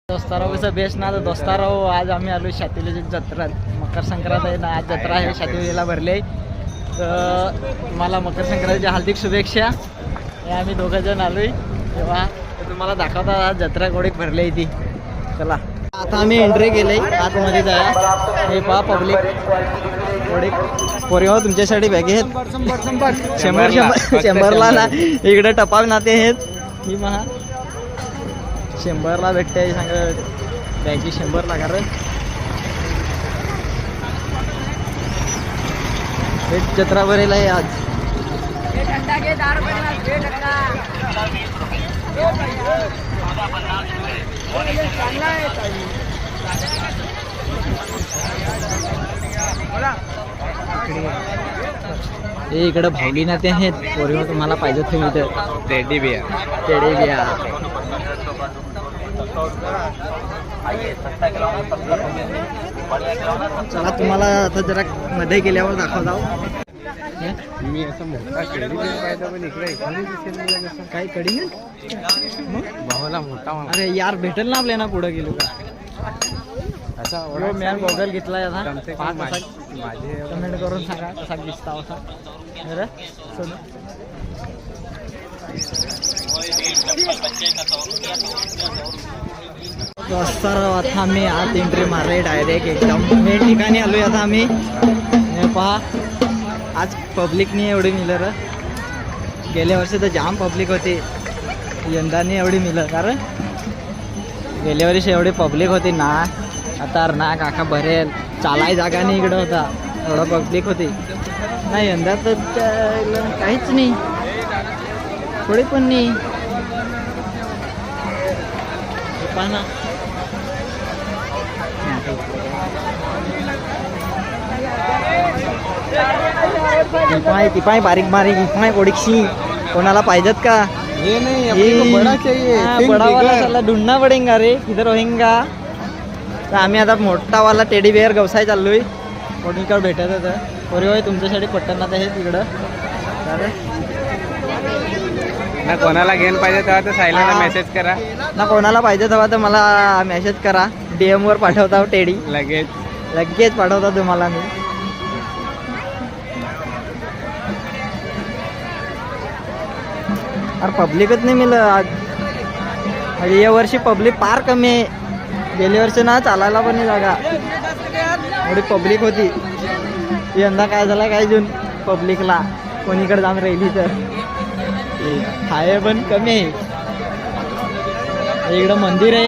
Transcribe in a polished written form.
दोस्ताराव कसं बेस्ट ना. तर दोस्ताराव आज आम्ही आलो शातिवलीची जत्रा, मकर संक्रांत आहे ना, आज जत्रा आहे शातिवलीला भरले. तर तुम्हाला मकर संक्रांतीच्या हार्दिक शुभेच्छा. हे आम्ही दोघं जण आलोय तेव्हा तुम्हाला दाखवता आज जत्रा गोडीत भरली आहे ती. चला आता आम्ही एंट्री केली आतमध्ये जाया. हे पहा पब्लिक गोडीत पोरीवर तुमच्यासाठी बॅगे आहेत 100ला ना. इकडे टपाल नाते आहेत ही म्हणा 100ला भेटते सांग बॅगी 100ला. कारण हे जत्रा भरेल आहे आज. हे इकडे भावली नाते आहेत पोरीवर तुम्हाला पाहिजे तुम्ही तर टेडी बिया. चला तुम्हाला आता जरा मध्ये गेल्यावर दाखवत आहो. मी असं मोठा केळी पाहिजे पण इकडे काय कडी भावाला मोठा. अरे यार भेटेल ना आपल्याला पुढे गेलो का. असा मी गॉगल घेतला आता माझे कमेंट करून सांगा कसा दिसता असा. तर आता आम्ही आत एंट्री मारले डायरेक्ट एकदम मेन ठिकाणी आलोय आता आम्ही. हे पहा आज पब्लिक नाही एवढी मिळलं र. गेल्या वर्षी तर जाम पब्लिक होती, यंदा नाही एवढी मिळलं. कारण गेल्या वर्षी एवढी पब्लिक होती ना. आता ना काका भरेल चालाय जागा नाही इकडं होता एवढा पब्लिक होती ना. यंदा तर काहीच नाही, थोडी पण नाही. पाना टिपाय बारीक टिपाय कोडीक्षी कोणाला पाहिजेत का. ये नहीं बड़ा चाहिए, बड़ा वाला साला ढूंढना पडेगा रे किधर होईंगा. तर आम्ही आता मोठावाला टेडी बिअर गवसाय चाललोय. कोणीकडे भेटत होतं पोरी होय तुमच्यासाठी पट्टनात आहे तिकडं. ना कोणाला घेऊन पाहिजे तेव्हा तर सायलाला मेसेज करा. ना कोणाला पाहिजे तेव्हा तर मला मेसेज करा. DM वर पाठवता टेडी, लगेच पाठवता तुम्हाला मी. अरे पब्लिकच नाही मिळलं आज. या वर्षी पब्लिक फार कमी आहे. गेल्या वर्षी ना चालायला पण नाही जागा, एवढी पब्लिक होती. यंदा काय झालं काय जून पब्लिकला कोणीकडे जाऊन राहिली तर आहे पण कमी आहे. इकडं मंदिर आहे.